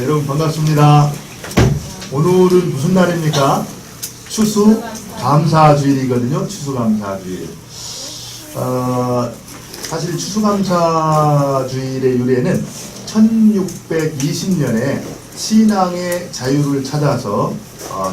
여러분 반갑습니다. 오늘은 무슨 날입니까? 추수감사주일이거든요. 추수감사주일. 사실 추수감사주일의 유래는 1620년에 신앙의 자유를 찾아서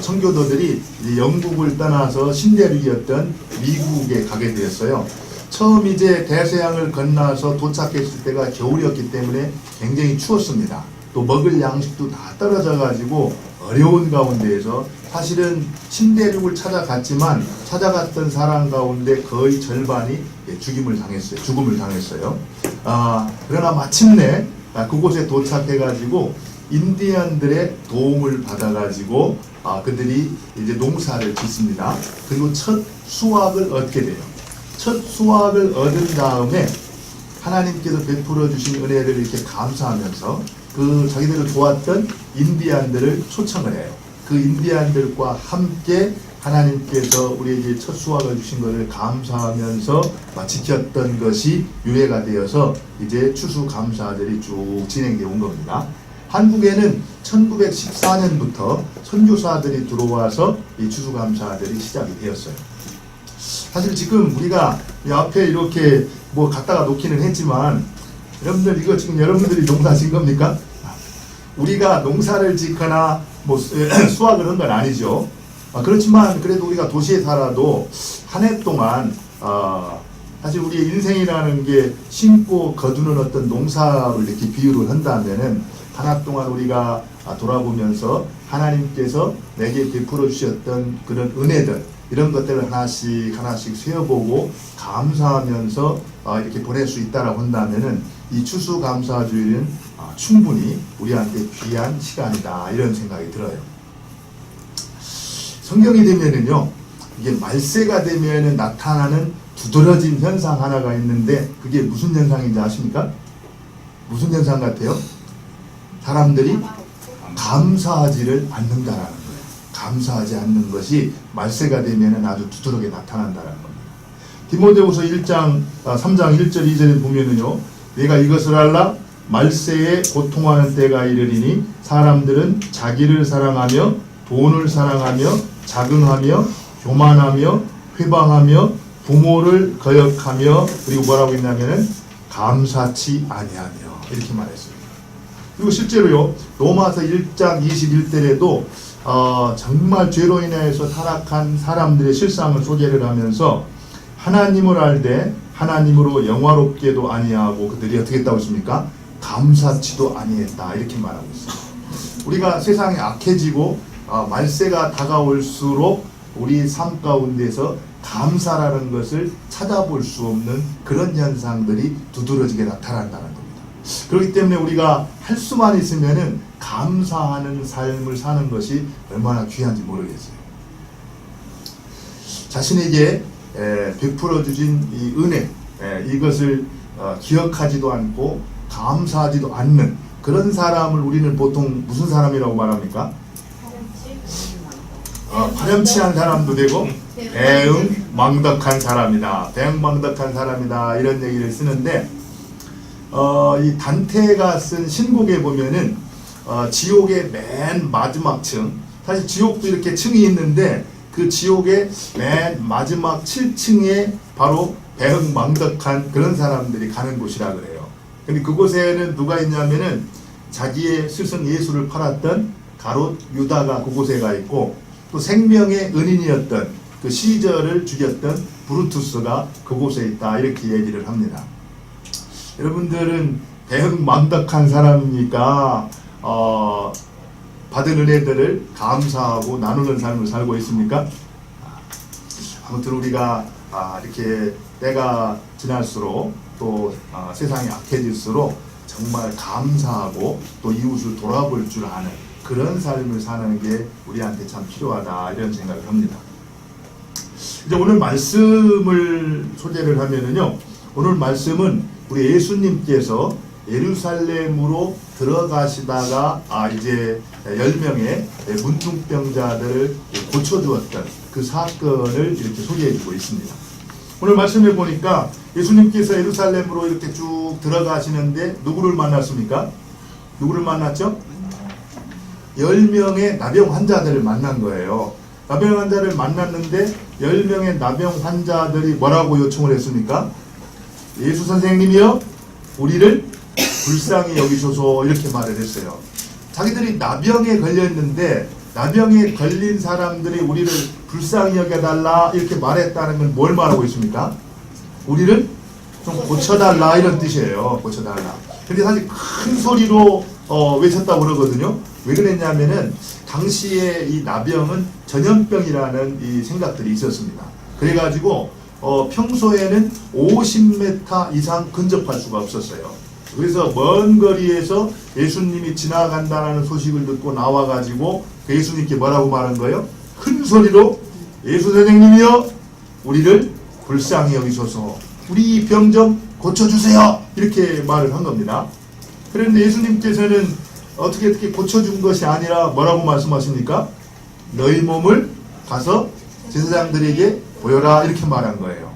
청교도들이 영국을 떠나서 신대륙이었던 미국에 가게 되었어요. 처음 이제 대서양을 건너서 도착했을 때가 겨울이었기 때문에 굉장히 추웠습니다. 또 먹을 양식도 다 떨어져 가지고 어려운 가운데에서 사실은 신대륙을 찾아갔지만 찾아갔던 사람 가운데 거의 절반이 죽음을 당했어요. 그러나 마침내 그곳에 도착해 가지고 인디언들의 도움을 받아 가지고 그들이 이제 농사를 짓습니다. 그리고 첫 수확을 얻게 돼요. 첫 수확을 얻은 다음에 하나님께서 베풀어 주신 은혜를 이렇게 감사하면서 그 자기들을 도왔던 인디안들을 초청을 해요. 그 인디안들과 함께 하나님께서 우리에게 첫 수확을 주신 것을 감사하면서 지켰던 것이 유래가 되어서 이제 추수감사절이 쭉 진행되어 온 겁니다. 한국에는 1914년부터 선교사들이 들어와서 이 추수감사절이 시작이 되었어요. 사실 지금 우리가 이 앞에 이렇게 뭐 갖다가 놓기는 했지만 여러분들 이거 지금 여러분들이 농사 지은 겁니까? 우리가 농사를 짓거나 뭐 수확을 한 건 아니죠. 그렇지만 그래도 우리가 도시에 살아도 한 해 동안 사실 우리의 인생이라는 게 심고 거두는 어떤 농사를 이렇게 비유를 한다면은 한 해 동안 우리가 돌아보면서 하나님께서 내게 베풀어 주셨던 그런 은혜들 이런 것들을 하나씩 세어보고 감사하면서 이렇게 보낼 수 있다라고 한다면은 이 추수감사주일은 충분히 우리한테 귀한 시간이다 이런 생각이 들어요. 성경이 되면은요 이게 말세가 되면은 나타나는 두드러진 현상 하나가 있는데 그게 무슨 현상인지 아십니까? 무슨 현상 같아요? 사람들이 감사하지를 않는다라는 거예요. 감사하지 않는 것이 말세가 되면은 아주 두드러게 나타난다는 겁니다. 디모데후서 1장 3장 1절 2절에 보면은요. 내가 이것을 알라 말세에 고통하는 때가 이르리니 사람들은 자기를 사랑하며 돈을 사랑하며 자긍하며 교만하며 회방하며 부모를 거역하며 그리고 뭐라고 했냐면은 감사치 아니하며 이렇게 말했습니다. 그리고 실제로요 로마서 1장 21절에도 정말 죄로 인해서 타락한 사람들의 실상을 소개를 하면서 하나님을 알되 하나님으로 영화롭게도 아니하고 그들이 어떻게 했다고 했습니까? 감사치도 아니했다 이렇게 말하고 있습니다. 우리가 세상이 악해지고 말세가 다가올수록 우리 삶 가운데서 감사라는 것을 찾아볼 수 없는 그런 현상들이 두드러지게 나타난다는 겁니다. 그렇기 때문에 우리가 할 수만 있으면은 감사하는 삶을 사는 것이 얼마나 귀한지 모르겠어요. 자신에게 베풀어 주신 이 은혜 이것을 기억하지도 않고 감사하지도 않는 그런 사람을 우리는 보통 무슨 사람이라고 말합니까? 파렴치한 사람도 되고 배응망덕한 사람이다. 배응망덕한 사람이다. 이런 얘기를 쓰는데 이 단테가 쓴 신곡에 보면은 지옥의 맨 마지막 층 사실 지옥도 이렇게 층이 있는데 그 지옥의 맨 마지막 7층에 바로 배응망덕한 그런 사람들이 가는 곳이라 그래요. 근데 그곳에는 누가 있냐면은 자기의 스승 예수를 팔았던 가롯 유다가 그곳에 가 있고 또 생명의 은인이었던 그 시저를 죽였던 브루투스가 그곳에 있다 이렇게 얘기를 합니다. 여러분들은 배응망덕한 사람이니까 받은 은혜들을 감사하고 나누는 삶을 살고 있습니까? 아무튼 우리가 이렇게 때가 지날수록 또 세상이 악해질수록 정말 감사하고 또 이웃을 돌아볼 줄 아는 그런 삶을 사는 게 우리한테 참 필요하다 이런 생각을 합니다. 이제 오늘 말씀을 소개를 하면은요. 오늘 말씀은 우리 예수님께서 예루살렘으로 들어가시다가 이제 10명의 문둥병자들을 고쳐주었던 그 사건을 이렇게 소개해주고 있습니다. 오늘 말씀해 보니까 예수님께서 예루살렘으로 이렇게 쭉 들어가시는데 누구를 만났습니까? 누구를 만났죠? 10명의 나병 환자들을 만난 거예요. 나병 환자를 만났는데 10명의 나병 환자들이 뭐라고 요청을 했습니까? 예수 선생님이여 우리를 불쌍히 여기소서 이렇게 말을 했어요. 자기들이 나병에 걸렸는데 나병에 걸린 사람들이 우리를 불쌍히 여겨달라 이렇게 말했다는 건 뭘 말하고 있습니까? 우리를 좀 고쳐달라 이런 뜻이에요. 고쳐달라. 근데 사실 큰 소리로 외쳤다고 그러거든요. 왜 그랬냐면은 당시에 이 나병은 전염병이라는 이 생각들이 있었습니다. 그래가지고 평소에는 50m 이상 근접할 수가 없었어요. 그래서 먼 거리에서 예수님이 지나간다는 소식을 듣고 나와가지고 그 예수님께 뭐라고 말한 거예요? 큰 소리로 예수 선생님이여 우리를 불쌍히 여기소서 우리 이 병 좀 고쳐주세요 이렇게 말을 한 겁니다. 그런데 예수님께서는 어떻게 고쳐준 것이 아니라 뭐라고 말씀하십니까? 너희 몸을 가서 제사장들에게 보여라 이렇게 말한 거예요.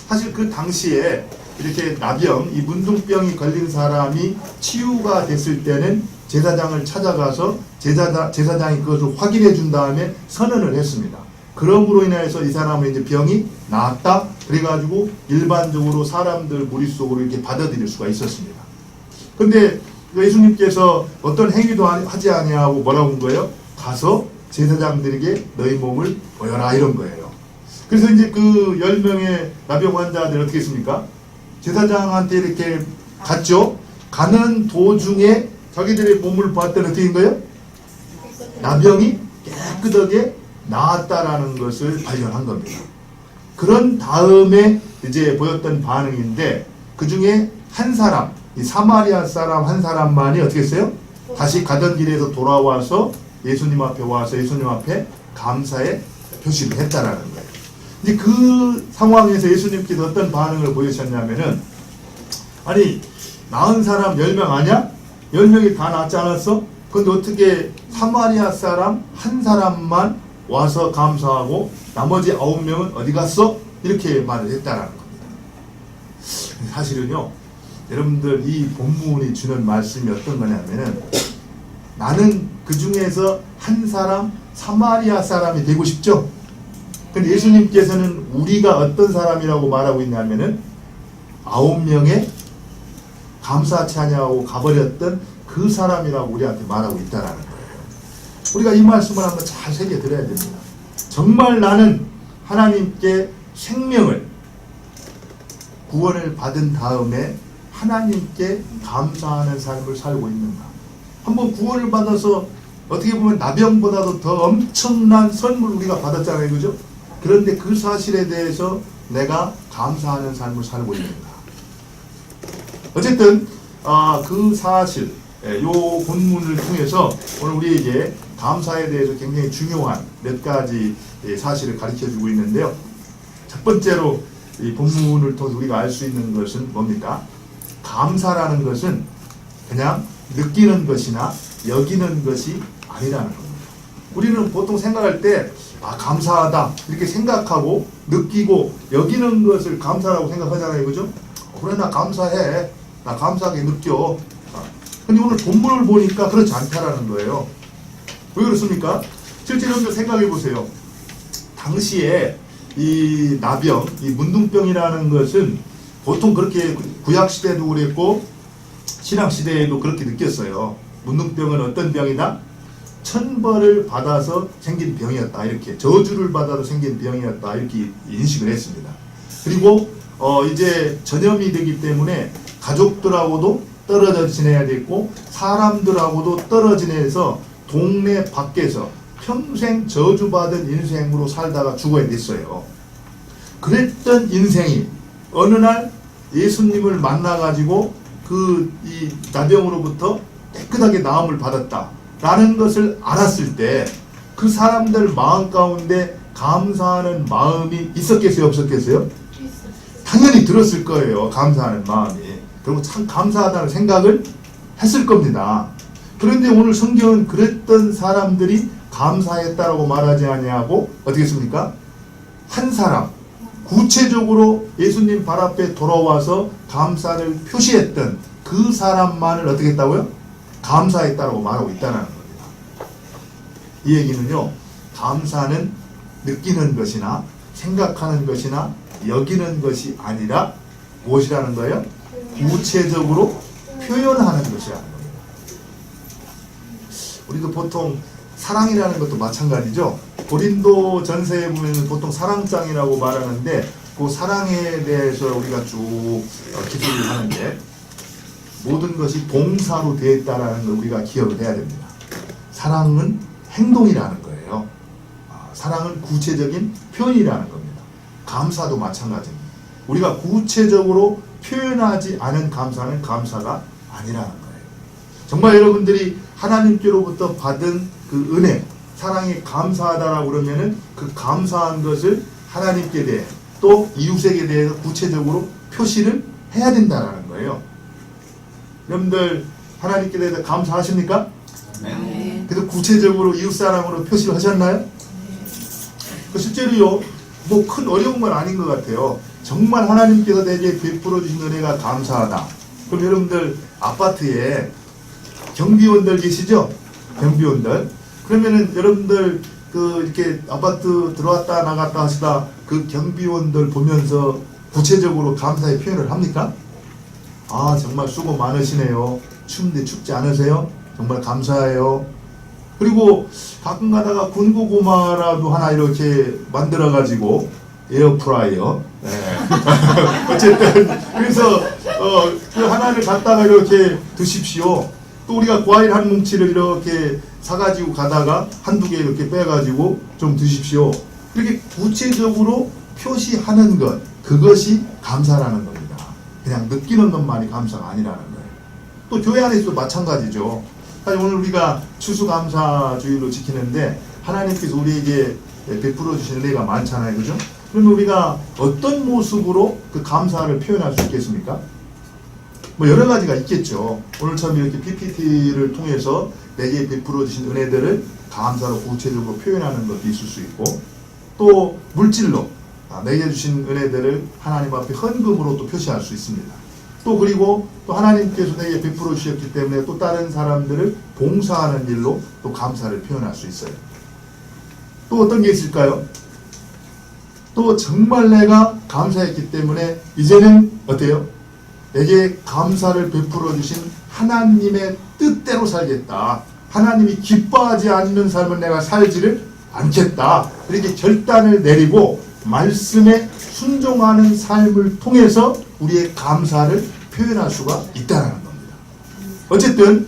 사실 그 당시에 이렇게 나병, 이 문둥병이 걸린 사람이 치유가 됐을 때는 제사장을 찾아가서 제사장이 그것을 확인해 준 다음에 선언을 했습니다. 그럼으로 인해서 이 사람은 이제 병이 나았다. 그래가지고 일반적으로 사람들 무릿속으로 이렇게 받아들일 수가 있었습니다. 근데 예수님께서 어떤 행위도 하지 아니하고 뭐라고 한 거예요? 가서 제사장들에게 너희 몸을 보여라 이런 거예요. 그래서 이제 그 10명의 나병 환자들 어떻게 했습니까? 제사장한테 이렇게 갔죠. 가는 도중에 자기들의 몸을 봤더니 어떻게 된 거예요? 나병이 깨끗하게 나았다라는 것을 발견한 겁니다. 그런 다음에 이제 보였던 반응인데 그 중에 한 사람, 이 사마리아 사람 한 사람만이 어떻게 했어요? 다시 가던 길에서 돌아와서 예수님 앞에 와서 예수님 앞에 감사의 표시를 했다라는 거예요. 이제 그 상황에서 예수님께서 어떤 반응을 보이셨냐면은 아니 나은 사람 10명 아니야? 10명이 다 낫지 않았어? 근데 어떻게 사마리아 사람 한 사람만 와서 감사하고 나머지 9명은 어디 갔어? 이렇게 말을 했다라는 겁니다. 사실은요 여러분들 이 본문이 주는 말씀이 어떤 거냐면은 나는 그 중에서 한 사람 사마리아 사람이 되고 싶죠? 근데 예수님께서는 우리가 어떤 사람이라고 말하고 있냐면은 9명의 감사 찬양하고 가버렸던 그 사람이라고 우리한테 말하고 있다라는 거예요. 우리가 이 말씀을 한번 잘 새겨 들어야 됩니다. 정말 나는 하나님께 생명을 구원을 받은 다음에 하나님께 감사하는 삶을 살고 있는가? 한번 구원을 받아서 어떻게 보면 나병보다도 더 엄청난 선물 우리가 받았잖아요, 그죠? 그런데 그 사실에 대해서 내가 감사하는 삶을 살고 있는가? 어쨌든 그 사실, 요 본문을 통해서 오늘 우리에게 감사에 대해서 굉장히 중요한 몇 가지 사실을 가르쳐주고 있는데요. 첫 번째로 이 본문을 통해서 우리가 알 수 있는 것은 뭡니까? 감사라는 것은 그냥 느끼는 것이나 여기는 것이 아니라는 겁니다. 우리는 보통 생각할 때 감사하다 이렇게 생각하고 느끼고 여기는 것을 감사라고 생각하잖아요, 그죠? 그래 나 감사해, 나 감사하게 느껴. 근데 오늘 본문을 보니까 그렇지 않다라는 거예요. 왜 그렇습니까? 실제로 생각해 보세요. 당시에 이 나병, 이 문둥병이라는 것은 보통 그렇게 구약시대도 그랬고 신약시대에도 그렇게 느꼈어요. 문둥병은 어떤 병이다? 천벌을 받아서 생긴 병이었다. 이렇게 저주를 받아서 생긴 병이었다. 이렇게 인식을 했습니다. 그리고 이제 전염이 되기 때문에 가족들하고도 떨어져 지내야 됐고 사람들하고도 떨어져 지내서 동네 밖에서 평생 저주받은 인생으로 살다가 죽어야 됐어요. 그랬던 인생이 어느 날 예수님을 만나가지고 이 나병으로부터 깨끗하게 나음을 받았다라는 것을 알았을 때 그 사람들 마음 가운데 감사하는 마음이 있었겠어요, 없었겠어요? 당연히 들었을 거예요, 감사하는 마음이. 그리고 참 감사하다는 생각을 했을 겁니다. 그런데 오늘 성경은 그랬던 사람들이 감사했다라고 말하지 아니하고 어떻게 했습니까? 한 사람 구체적으로 예수님 발 앞에 돌아와서 감사를 표시했던 그 사람만을 어떻게 했다고요? 감사했다라고 말하고 있다는 겁니다. 이 얘기는요, 감사는 느끼는 것이나 생각하는 것이나 여기는 것이 아니라 무엇이라는 거예요? 구체적으로 표현하는 것이라는 겁니다. 우리도 보통 사랑이라는 것도 마찬가지죠. 고린도 전서에 보면 보통 사랑장이라고 말하는데 그 사랑에 대해서 우리가 쭉 기술을 하는데 모든 것이 동사로 되어 있다는 걸 우리가 기억을 해야 됩니다. 사랑은 행동이라는 거예요. 사랑은 구체적인 표현이라는 겁니다. 감사도 마찬가지입니다. 우리가 구체적으로 표현하지 않은 감사는 감사가 아니라는 거예요. 정말 여러분들이 하나님께로부터 받은 그 은혜, 사랑이 감사하다라고 그러면은 그 감사한 것을 하나님께 대해 또 이웃에게 대해서 구체적으로 표시를 해야 된다는 거예요. 여러분들 하나님께 대해서 감사하십니까? 네. 그래서 구체적으로 이웃사랑으로 표시를 하셨나요? 실제로요, 뭐 큰 어려운 건 아닌 것 같아요. 정말 하나님께서 내게 베풀어 주신 은혜가 감사하다. 그럼 여러분들 아파트에 경비원들 계시죠? 경비원들. 그러면은 여러분들 이렇게 아파트 들어왔다 나갔다 하시다 그 경비원들 보면서 구체적으로 감사의 표현을 합니까? 아, 정말 수고 많으시네요. 추운데 춥지 않으세요? 정말 감사해요. 그리고 가끔 가다가 군고구마라도 하나 이렇게 만들어가지고 에어프라이어. 네. 어쨌든 그래서 그 하나를 갖다가 이렇게 드십시오. 또 우리가 과일 한 뭉치를 이렇게 사가지고 가다가 한두 개 이렇게 빼가지고 좀 드십시오. 이렇게 구체적으로 표시하는 것, 그것이 감사라는 겁니다. 그냥 느끼는 것만이 감사가 아니라는 거예요. 또 교회 안에서도 마찬가지죠. 오늘 우리가 추수감사주의로 지키는데 하나님께서 우리에게 베풀어 주신 은혜가 많잖아요. 그죠? 그러면 우리가 어떤 모습으로 그 감사를 표현할 수 있겠습니까? 뭐 여러 가지가 있겠죠. 오늘처럼 이렇게 PPT를 통해서 내게 베풀어 주신 은혜들을 감사로 구체적으로 표현하는 것도 있을 수 있고, 또 물질로 내게 주신 은혜들을 하나님 앞에 헌금으로 또 표시할 수 있습니다. 또 그리고 또 하나님께서 내게 베풀어 주셨기 때문에 또 다른 사람들을 봉사하는 일로 또 감사를 표현할 수 있어요. 또 어떤 게 있을까요? 또 정말 내가 감사했기 때문에 이제는 어때요? 내게 감사를 베풀어 주신 하나님의 뜻대로 살겠다. 하나님이 기뻐하지 않는 삶을 내가 살지를 않겠다. 이렇게 결단을 내리고 말씀에 순종하는 삶을 통해서 우리의 감사를 표현할 수가 있다는 겁니다. 어쨌든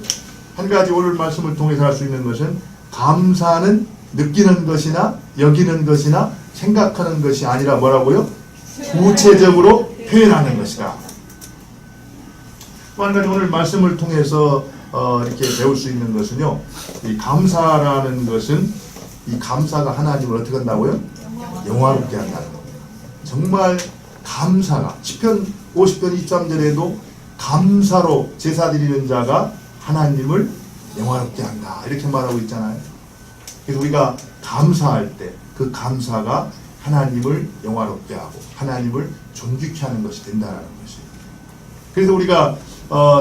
한 가지 오늘 말씀을 통해서 할 수 있는 것은 감사는 느끼는 것이나 여기는 것이나 생각하는 것이 아니라 뭐라고요? 구체적으로 표현하는 것이다. 또 한 가지 오늘 말씀을 통해서 이렇게 배울 수 있는 것은요, 이 감사라는 것은 이 감사가 하나님을 어떻게 한다고요? 영화롭게 한다는 겁니다. 정말 감사가 시편 50편 23절에도 감사로 제사 드리는 자가 하나님을 영화롭게 한다 이렇게 말하고 있잖아요. 그래서 우리가 감사할 때 그 감사가 하나님을 영화롭게 하고 하나님을 존귀케 하는 것이 된다는 것이에요. 그래서 우리가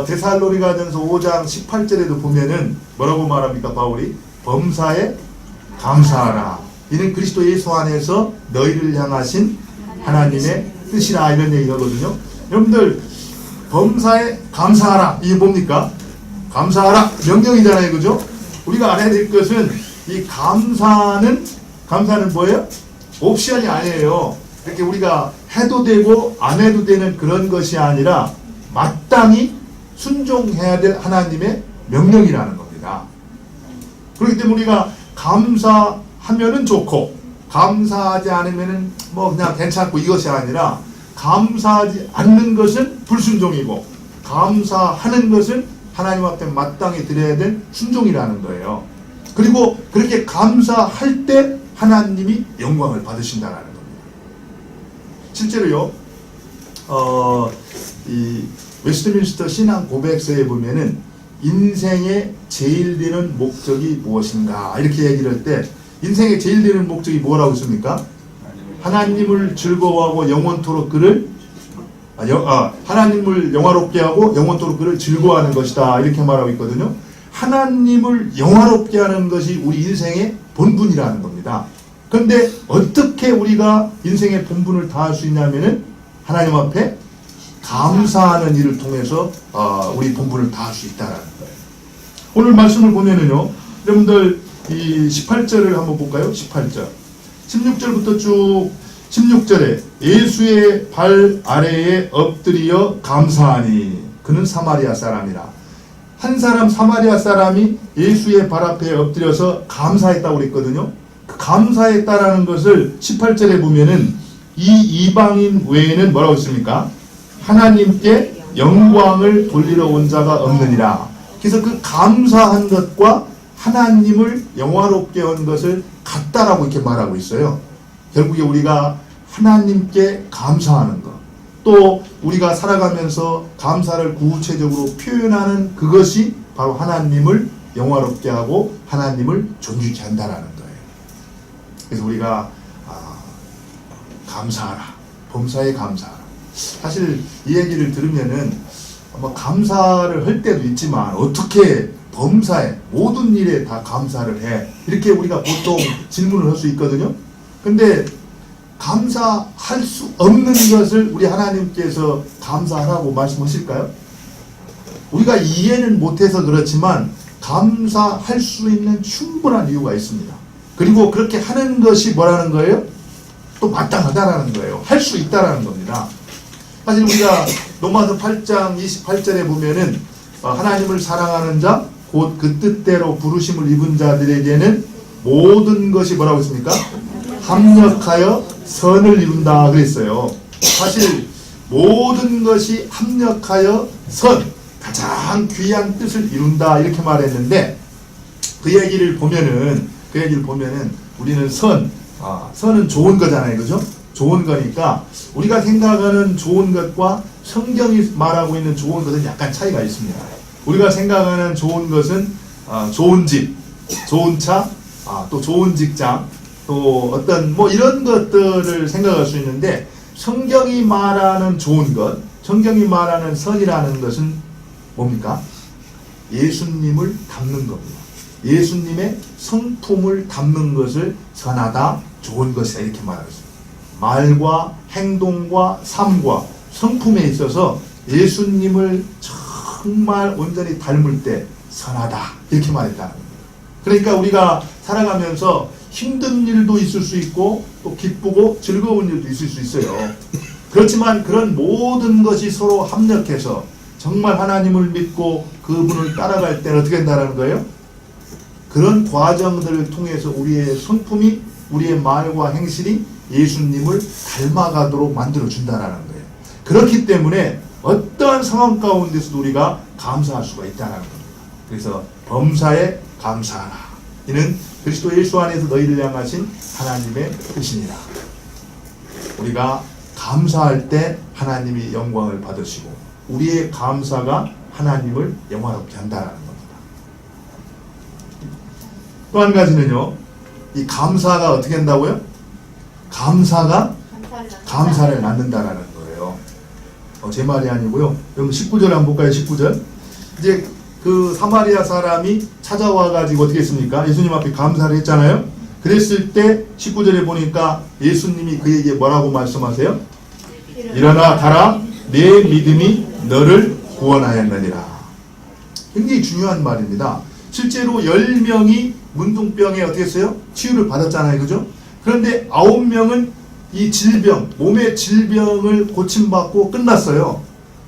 데살로니가전서 5장 18절에도 보면은 뭐라고 말합니까? 바울이 범사에 감사하라. 이는 그리스도 예수 안에서 너희를 향하신 하나님의 뜻이라 이런 얘기거든요. 여러분들 범사에 감사하라. 이게 뭡니까? 감사하라. 명령이잖아요. 그죠? 우리가 알아야 될 것은 이 감사는 뭐예요? 옵션이 아니에요. 이렇게 우리가 해도 되고 안 해도 되는 그런 것이 아니라 마땅히 순종해야 될 하나님의 명령이라는 겁니다. 그렇기 때문에 우리가 감사하면은 좋고 감사하지 않으면은 뭐 그냥 괜찮고 이것이 아니라 감사하지 않는 것은 불순종이고 감사하는 것은 하나님 앞에 마땅히 드려야 될 순종이라는 거예요. 그리고 그렇게 감사할 때 하나님이 영광을 받으신다는 겁니다. 실제로요, 이 웨스트민스터 신앙 고백서에 보면은 인생의 제일 되는 목적이 무엇인가 이렇게 얘기를 할 때 인생의 제일 되는 목적이 뭐라고 했습니까? 하나님을 즐거워하고 영원토록 그를 하나님을 영화롭게 하고 영원토록 그를 즐거워하는 것이다 이렇게 말하고 있거든요. 하나님을 영화롭게 하는 것이 우리 인생의 본분이라는 겁니다. 그런데 어떻게 우리가 인생의 본분을 다할 수 있냐면은 하나님 앞에 감사하는 일을 통해서 우리 본분을 다할 수 있다는 거예요. 오늘 말씀을 보면은요, 여러분들 이 18절을 한번 볼까요? 18절. 16절부터 쭉 16절에 예수의 발 아래에 엎드려 감사하니 그는 사마리아 사람이라. 한 사람 사마리아 사람이 예수의 발 앞에 엎드려서 감사했다고 그랬거든요. 그 감사했다라는 것을 18절에 보면은 이 이방인 외에는 뭐라고 했습니까? 하나님께 영광을 돌리러 온 자가 없느니라. 그래서 그 감사한 것과 하나님을 영화롭게 한 것을 같다라고 이렇게 말하고 있어요. 결국에 우리가 하나님께 감사하는 것, 또 우리가 살아가면서 감사를 구체적으로 표현하는 그것이 바로 하나님을 영화롭게 하고 하나님을 존귀케 한다라는 거예요. 그래서 우리가 감사하라, 범사에 감사하라. 사실 이 얘기를 들으면은 아마 감사를 할 때도 있지만 어떻게 범사에 모든 일에 다 감사를 해, 이렇게 우리가 보통 질문을 할 수 있거든요. 근데 감사할 수 없는 것을 우리 하나님께서 감사하라고 말씀하실까요? 우리가 이해는 못해서 그렇지만 감사할 수 있는 충분한 이유가 있습니다. 그리고 그렇게 하는 것이 뭐라는 거예요? 또 마땅하다라는 거예요. 할 수 있다라는 겁니다. 사실 우리가 로마서 8장 28절에 보면은 하나님을 사랑하는 자, 곧 그 뜻대로 부르심을 입은 자들에게는 모든 것이 뭐라고 했습니까? 합력하여 선을 이룬다 그랬어요. 사실 모든 것이 합력하여 선, 가장 귀한 뜻을 이룬다 이렇게 말했는데 그 얘기를 보면은 우리는 선은 좋은 거잖아요, 그죠? 좋은 거니까 우리가 생각하는 좋은 것과 성경이 말하고 있는 좋은 것은 약간 차이가 있습니다. 우리가 생각하는 좋은 것은 좋은 집, 좋은 차, 또 좋은 직장, 또 어떤 뭐 이런 것들을 생각할 수 있는데 성경이 말하는 좋은 것, 성경이 말하는 선이라는 것은 뭡니까? 예수님을 담는 겁니다. 예수님의 성품을 담는 것을 선하다, 좋은 것이다 이렇게 말하고 있습니다. 말과 행동과 삶과 성품에 있어서 예수님을 정말 온전히 닮을 때 선하다 이렇게 말했다는 겁니다. 그러니까 우리가 살아가면서 힘든 일도 있을 수 있고 또 기쁘고 즐거운 일도 있을 수 있어요. 그렇지만 그런 모든 것이 서로 합력해서 정말 하나님을 믿고 그분을 따라갈 때는 어떻게 된다는 거예요? 그런 과정들을 통해서 우리의 성품이, 우리의 말과 행실이 예수님을 닮아가도록 만들어준다는 거예요. 그렇기 때문에 어떠한 상황 가운데서도 우리가 감사할 수가 있다는 겁니다. 그래서 범사에 감사하라. 이는 그리스도 예수 안에서 너희를 향하신 하나님의 뜻이니라. 우리가 감사할 때 하나님이 영광을 받으시고 우리의 감사가 하나님을 영화롭게 한다는 겁니다. 또 한 가지는요, 이 감사가 어떻게 한다고요? 감사가 감사를 낳는다라는 거예요. 제 말이 아니고요. 여러분 19절 한번 볼까요? 19절. 이제 그 사마리아 사람이 찾아와가지고 어떻게 했습니까? 예수님 앞에 감사를 했잖아요. 그랬을 때 19절에 보니까 예수님이 그에게 뭐라고 말씀하세요? 일어나 가라, 내 믿음이 너를 구원하였느니라. 굉장히 중요한 말입니다. 실제로 10명이 문둥병에 어떻게 했어요? 치유를 받았잖아요, 그죠? 그런데 9명은 이 질병, 몸의 질병을 고침받고 끝났어요.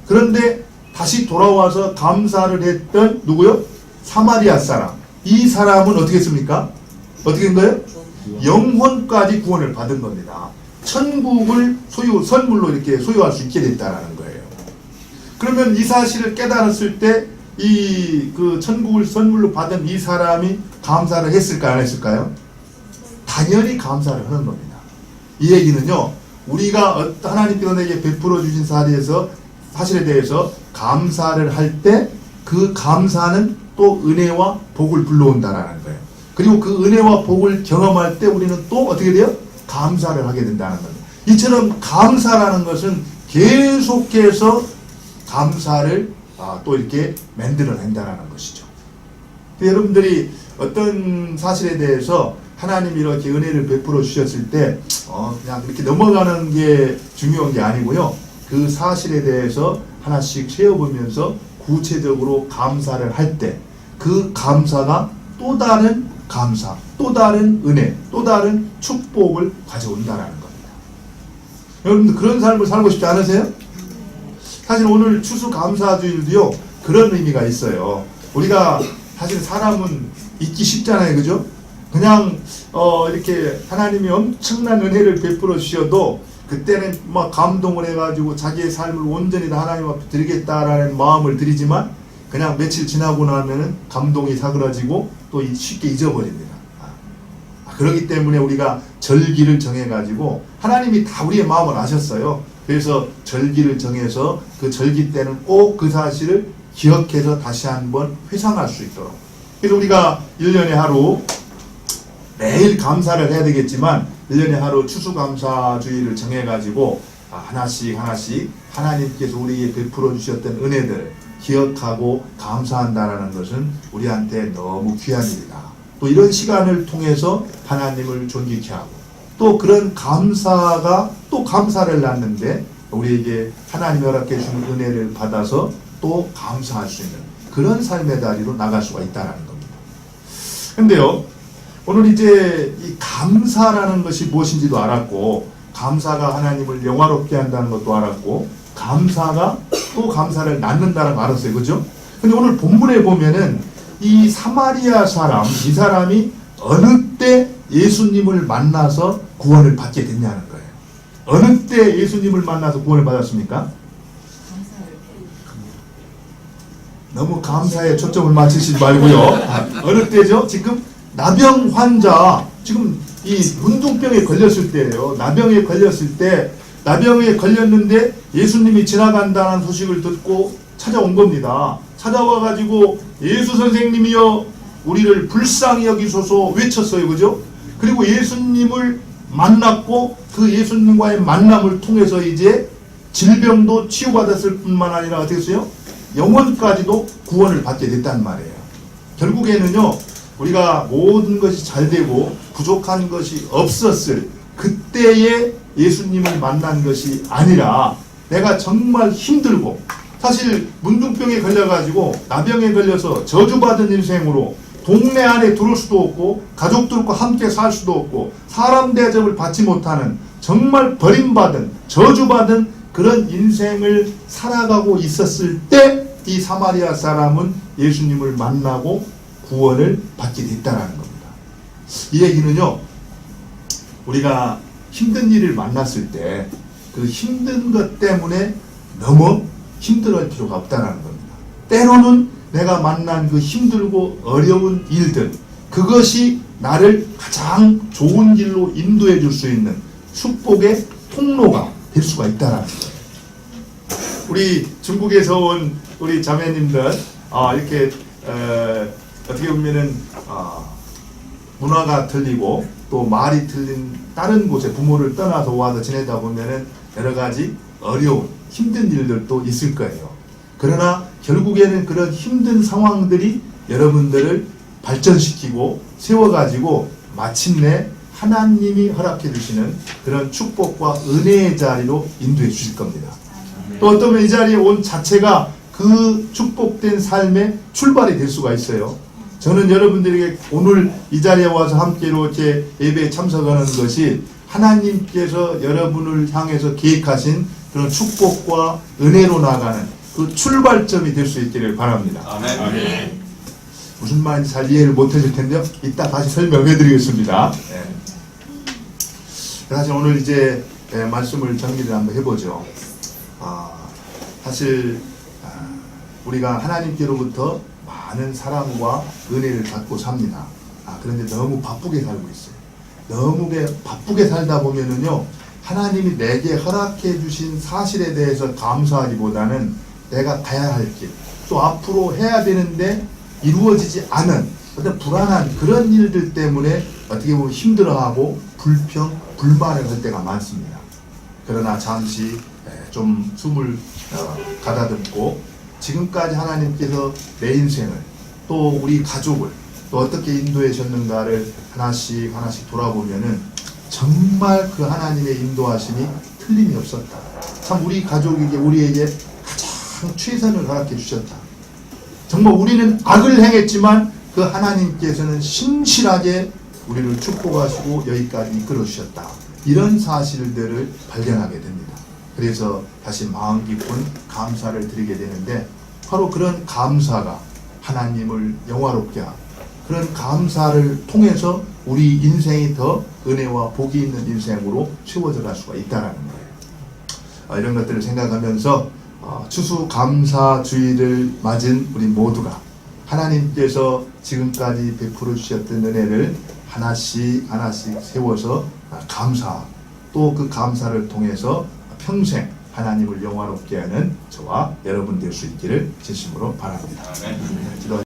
그런데 다시 돌아와서 감사를 했던 누구요? 사마리아 사람. 이 사람은 어떻게 했습니까? 어떻게 된 거예요? 영혼까지 구원을 받은 겁니다. 천국을 선물로 이렇게 소유할 수 있게 됐다는 거예요. 그러면 이 사실을 깨달았을 때 그 천국을 선물로 받은 이 사람이 감사를 했을까요? 안 했을까요? 당연히 감사를 하는 겁니다. 이 얘기는요, 우리가 하나님께서 내게 베풀어 주신 사실에 대해서 감사를 할 때 그 감사는 또 은혜와 복을 불러온다라는 거예요. 그리고 그 은혜와 복을 경험할 때 우리는 또 어떻게 돼요? 감사를 하게 된다는 겁니다. 이처럼 감사라는 것은 계속해서 감사를 또 이렇게 만들어낸다는 것이죠. 여러분들이 어떤 사실에 대해서 하나님이 이렇게 은혜를 베풀어 주셨을 때 그냥 이렇게 넘어가는 게 중요한 게 아니고요. 그 사실에 대해서 하나씩 세어보면서 구체적으로 감사를 할 때 그 감사가 또 다른 감사, 또 다른 은혜, 또 다른 축복을 가져온다라는 겁니다. 여러분들 그런 삶을 살고 싶지 않으세요? 사실 오늘 추수감사주일도요 그런 의미가 있어요. 우리가 사실 사람은 잊기 쉽잖아요, 그죠? 그냥 이렇게 하나님이 엄청난 은혜를 베풀어 주셔도 그때는 막 감동을 해가지고 자기의 삶을 온전히 다 하나님 앞에 드리겠다라는 마음을 드리지만 그냥 며칠 지나고 나면은 감동이 사그라지고 또 쉽게 잊어버립니다. 그렇기 때문에 우리가 절기를 정해가지고 하나님이 다 우리의 마음을 아셨어요. 그래서 절기를 정해서 그 절기 때는 꼭 그 사실을 기억해서 다시 한번 회상할 수 있도록. 그래서 우리가 1년에 하루 매일 감사를 해야 되겠지만 1년에 하루 추수감사주의를 정해가지고 하나씩 하나님께서 우리에게 베풀어 주셨던 은혜들 기억하고 감사한다라는 것은 우리한테 너무 귀한 일이다. 또 이런 시간을 통해서 하나님을 존귀케 하고 또 그런 감사가 또 감사를 낳는데 우리에게 하나님이 허락해 주는 은혜를 받아서 또 감사할 수 있는 그런 삶의 다리로 나갈 수가 있다는 겁니다. 근데요, 오늘 이제 이 감사라는 것이 무엇인지도 알았고 감사가 하나님을 영화롭게 한다는 것도 알았고 감사가 또 감사를 낳는다는 거 알았어요. 그죠? 근데 오늘 본문에 보면은 이 사마리아 사람, 이 사람이 어느 때 예수님을 만나서 구원을 받게 됐냐는 거예요. 어느 때 예수님을 만나서 구원을 받았습니까? 너무 감사에 초점을 맞추시지 말고요. 어느 때죠? 지금 나병 환자, 지금 이 문둥병에 걸렸을 때예요. 나병에 걸렸을 때, 나병에 걸렸는데 예수님이 지나간다는 소식을 듣고 찾아온 겁니다. 찾아와가지고 예수 선생님이여 우리를 불쌍히 여기소서 외쳤어요. 그죠? 그리고 예수님을 만났고 그 예수님과의 만남을 통해서 이제 질병도 치유받았을 뿐만 아니라 어떻게 했어요? 영혼까지도 구원을 받게 됐단 말이에요. 결국에는요, 우리가 모든 것이 잘 되고 부족한 것이 없었을 그때에 예수님을 만난 것이 아니라 내가 정말 힘들고 사실 문둥병에 걸려가지고 나병에 걸려서 저주받은 인생으로 동네 안에 들어올 수도 없고 가족들과 함께 살 수도 없고 사람 대접을 받지 못하는 정말 버림받은 저주받은 그런 인생을 살아가고 있었을 때 이 사마리아 사람은 예수님을 만나고 구원을 받게 됐다는 겁니다. 이 얘기는요, 우리가 힘든 일을 만났을 때 그 힘든 것 때문에 너무 힘들어할 필요가 없다는 겁니다. 때로는 내가 만난 그 힘들고 어려운 일들, 그것이 나를 가장 좋은 길로 인도해 줄 수 있는 축복의 통로가 될 수가 있다는 거예요. 우리 중국에서 온 우리 자매님들 이렇게 어떻게 보면은 문화가 틀리고 또 말이 틀린 다른 곳에 부모를 떠나서 와서 지내다 보면은 여러 가지 어려운 힘든 일들도 있을 거예요. 그러나 결국에는 그런 힘든 상황들이 여러분들을 발전시키고 세워가지고 마침내 하나님이 허락해 주시는 그런 축복과 은혜의 자리로 인도해 주실 겁니다. 또 어쩌면 이 자리에 온 자체가 그 축복된 삶의 출발이 될 수가 있어요. 저는 여러분들에게 오늘 이 자리에 와서 함께 이렇게 예배에 참석하는 것이 하나님께서 여러분을 향해서 계획하신 그런 축복과 은혜로 나가는 그 출발점이 될 수 있기를 바랍니다. 아멘. 무슨 말인지 잘 이해를 못하실 텐데요. 이따 다시 설명해 드리겠습니다. 네. 사실 오늘 이제 말씀을 정리를 한번 해보죠. 사실 우리가 하나님께로부터 많은 사랑과 은혜를 받고 삽니다. 그런데 너무 바쁘게 살고 있어요. 너무 바쁘게 살다 보면은요, 하나님이 내게 허락해 주신 사실에 대해서 감사하기보다는 내가 가야 할 길, 또 앞으로 해야 되는데 이루어지지 않은 어떤 불안한 그런 일들 때문에 어떻게 보면 힘들어하고 불평, 불만을 할 때가 많습니다. 그러나 잠시 좀 숨을 가다듬고 지금까지 하나님께서 내 인생을 또 우리 가족을 또 어떻게 인도하셨는가를 하나씩 돌아보면은 정말 그 하나님의 인도하심이 틀림이 없었다. 참 우리 가족에게 우리에게 가장 최선을 허락해 주셨다. 정말 우리는 악을 행했지만 그 하나님께서는 신실하게 우리를 축복하시고 여기까지 이끌어 주셨다. 이런 사실들을 발견하게 됩니다. 그래서 다시 마음 깊은 감사를 드리게 되는데 바로 그런 감사가 하나님을 영화롭게 하고 그런 감사를 통해서 우리 인생이 더 은혜와 복이 있는 인생으로 채워져 갈 수가 있다는 거예요. 이런 것들을 생각하면서 추수감사주의를 맞은 우리 모두가 하나님께서 지금까지 베풀어 주셨던 은혜를 하나씩 세워서 감사하고 또 그 감사를 통해서 평생 하나님을 영화롭게 하는 저와 여러분 될 수 있기를 진심으로 바랍니다.